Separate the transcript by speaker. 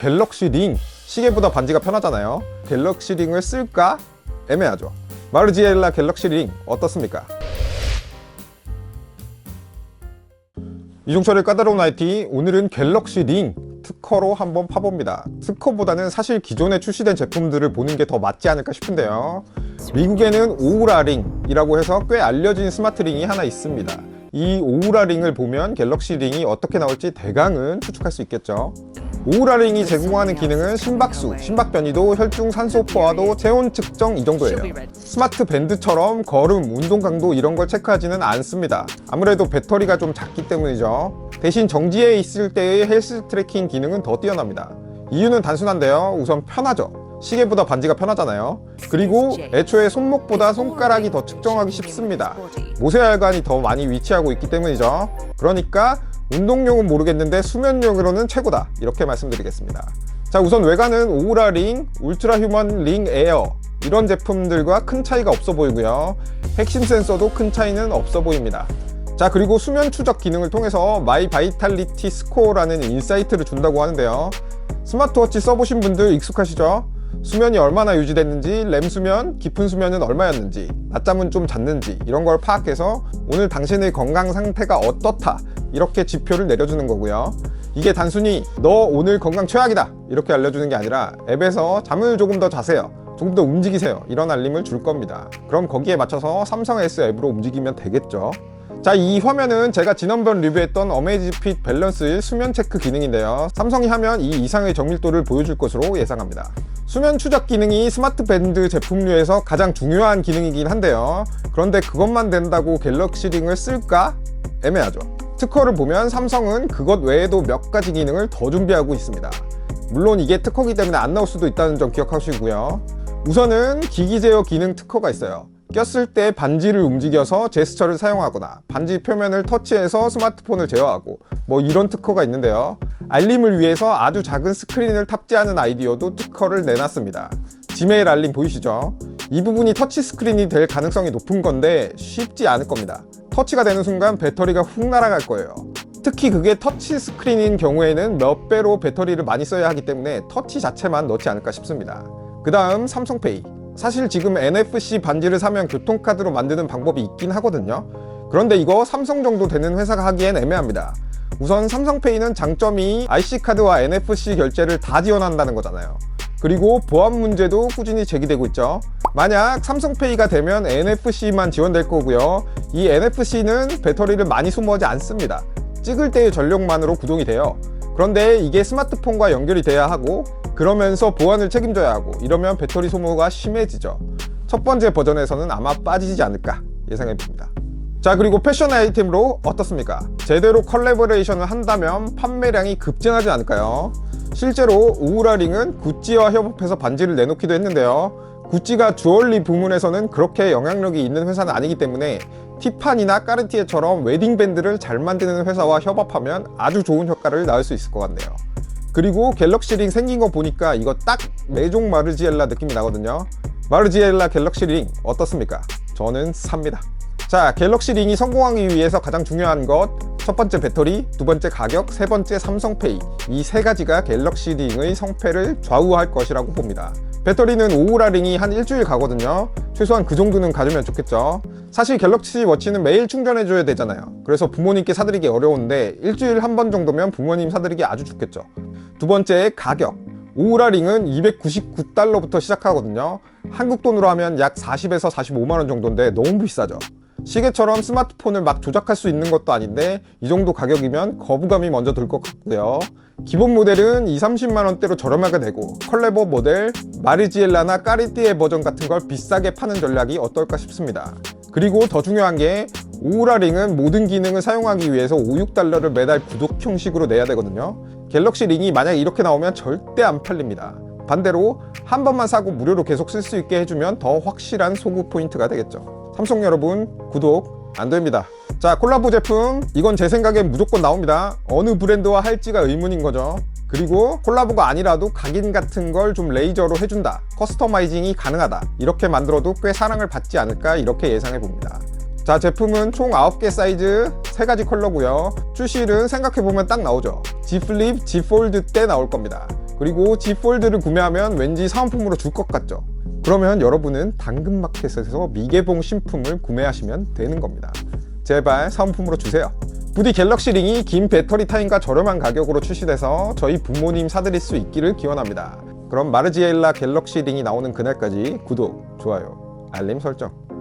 Speaker 1: 갤럭시 링, 시계보다 반지가 편하잖아요. 갤럭시 링을 쓸까? 애매하죠. 마르지엘라 갤럭시 링 어떻습니까? 이종철의 까다로운 IT, 오늘은 갤럭시 링 특허로 한번 파봅니다. 특허보다는 사실 기존에 출시된 제품들을 보는 게 더 맞지 않을까 싶은데요. 미국에는 오우라 링이라고 해서 꽤 알려진 스마트 링이 하나 있습니다. 이 오우라 링을 보면 갤럭시 링이 어떻게 나올지 대강은 추측할 수 있겠죠. 오우라 링이 제공하는 기능은 심박수, 심박 변이도, 혈중 산소 포화도, 체온 측정 이 정도예요. 스마트 밴드처럼 걸음, 운동 강도 이런 걸 체크하지는 않습니다. 아무래도 배터리가 좀 작기 때문이죠. 대신 정지해 있을 때의 헬스 트래킹 기능은 더 뛰어납니다. 이유는 단순한데요. 우선 편하죠. 시계보다 반지가 편하잖아요. 그리고 애초에 손목보다 손가락이 더 측정하기 쉽습니다. 모세혈관이 더 많이 위치하고 있기 때문이죠. 그러니까 운동용은 모르겠는데 수면용으로는 최고다, 이렇게 말씀드리겠습니다. 자, 우선 외관은 오우라 링, 울트라 휴먼 링 에어 이런 제품들과 큰 차이가 없어 보이고요. 핵심 센서도 큰 차이는 없어 보입니다. 자, 그리고 수면 추적 기능을 통해서 마이 바이탈리티 스코어라는 인사이트를 준다고 하는데요. 스마트워치 써보신 분들 익숙하시죠? 수면이 얼마나 유지됐는지, 렘 수면, 깊은 수면은 얼마였는지, 낮잠은 좀 잤는지 이런 걸 파악해서 오늘 당신의 건강 상태가 어떻다 이렇게 지표를 내려주는 거고요. 이게 단순히 너 오늘 건강 최악이다 이렇게 알려주는 게 아니라 앱에서 잠을 조금 더 자세요, 조금 더 움직이세요 이런 알림을 줄 겁니다. 그럼 거기에 맞춰서 삼성 S 앱으로 움직이면 되겠죠. 자, 이 화면은 제가 지난번 리뷰했던 어메이지핏 밸런스 수면 체크 기능인데요. 삼성이 하면 이 이상의 정밀도를 보여줄 것으로 예상합니다. 수면 추적 기능이 스마트 밴드 제품류에서 가장 중요한 기능이긴 한데요. 그런데 그것만 된다고 갤럭시 링을 쓸까? 애매하죠. 특허를 보면 삼성은 그것 외에도 몇 가지 기능을 더 준비하고 있습니다. 물론 이게 특허기 때문에 안 나올 수도 있다는 점 기억하시고요. 우선은 기기 제어 기능 특허가 있어요. 꼈을 때 반지를 움직여서 제스처를 사용하거나 반지 표면을 터치해서 스마트폰을 제어하고 뭐 이런 특허가 있는데요. 알림을 위해서 아주 작은 스크린을 탑재하는 아이디어도 특허를 내놨습니다. 지메일 알림 보이시죠? 이 부분이 터치 스크린이 될 가능성이 높은 건데 쉽지 않을 겁니다. 터치가 되는 순간 배터리가 훅 날아갈 거예요. 특히 그게 터치 스크린인 경우에는 몇 배로 배터리를 많이 써야 하기 때문에 터치 자체만 넣지 않을까 싶습니다. 그 다음 삼성페이. 사실 지금 NFC 반지를 사면 교통카드로 만드는 방법이 있긴 하거든요. 그런데 이거 삼성 정도 되는 회사가 하기엔 애매합니다. 우선 삼성페이는 장점이 IC카드와 NFC 결제를 다 지원한다는 거잖아요. 그리고 보안 문제도 꾸준히 제기되고 있죠. 만약 삼성페이가 되면 NFC만 지원될 거고요. 이 NFC는 배터리를 많이 소모하지 않습니다. 찍을 때의 전력만으로 구동이 돼요. 그런데 이게 스마트폰과 연결이 돼야 하고 그러면서 보안을 책임져야 하고 이러면 배터리 소모가 심해지죠. 첫 번째 버전에서는 아마 빠지지 않을까 예상해봅니다. 자, 그리고 패션 아이템으로 어떻습니까? 제대로 컬래버레이션을 한다면 판매량이 급증하지 않을까요? 실제로 오우라 링은 구찌와 협업해서 반지를 내놓기도 했는데요. 구찌가 주얼리 부문에서는 그렇게 영향력이 있는 회사는 아니기 때문에 티파니나 까르티에처럼 웨딩밴드를 잘 만드는 회사와 협업하면 아주 좋은 효과를 낳을 수 있을 것 같네요. 그리고 갤럭시 링 생긴 거 보니까 이거 딱 메종 마르지엘라 느낌이 나거든요. 마르지엘라 갤럭시 링 어떻습니까? 저는 삽니다. 자, 갤럭시 링이 성공하기 위해서 가장 중요한 것, 첫 번째 배터리, 두 번째 가격, 세 번째 삼성페이, 이 세 가지가 갤럭시 링의 성패를 좌우할 것이라고 봅니다. 배터리는 오우라 링이 한 일주일 가거든요. 최소한 그 정도는 가지면 좋겠죠. 사실 갤럭시 워치는 매일 충전해줘야 되잖아요. 그래서 부모님께 사드리기 어려운데 일주일 한 번 정도면 부모님 사드리기 아주 좋겠죠. 두 번째 가격. 오우라 링은 299달러부터 시작하거든요. 한국 돈으로 하면 약 40에서 45만원 정도인데 너무 비싸죠. 시계처럼 스마트폰을 막 조작할 수 있는 것도 아닌데 이 정도 가격이면 거부감이 먼저 들 것 같고요. 기본 모델은 20-30만원대로 저렴하게 내고 컬래버 모델, 마르지엘라나 까르띠에 버전 같은 걸 비싸게 파는 전략이 어떨까 싶습니다. 그리고 더 중요한 게 오우라 링은 모든 기능을 사용하기 위해서 5-6달러를 매달 구독 형식으로 내야 되거든요. 갤럭시 링이 만약 이렇게 나오면 절대 안 팔립니다. 반대로 한 번만 사고 무료로 계속 쓸 수 있게 해주면 더 확실한 소구 포인트가 되겠죠. 삼성 여러분, 구독 안 됩니다. 자, 콜라보 제품, 이건 제 생각엔 무조건 나옵니다. 어느 브랜드와 할지가 의문인 거죠. 그리고 콜라보가 아니라도 각인 같은 걸 좀 레이저로 해준다, 커스터마이징이 가능하다, 이렇게 만들어도 꽤 사랑을 받지 않을까 이렇게 예상해 봅니다. 자, 제품은 총 9개 사이즈 3가지 컬러고요. 출시일은 생각해보면 딱 나오죠. G 플립, G 폴드 때 나올 겁니다. 그리고 Z 폴드를 구매하면 왠지 사은품으로 줄 것 같죠? 그러면 여러분은 당근마켓에서 미개봉 신품을 구매하시면 되는 겁니다. 제발 사은품으로 주세요. 부디 갤럭시 링이 긴 배터리 타임과 저렴한 가격으로 출시돼서 저희 부모님 사드릴 수 있기를 기원합니다. 그럼 마르지엘라 갤럭시 링이 나오는 그날까지 구독, 좋아요, 알림 설정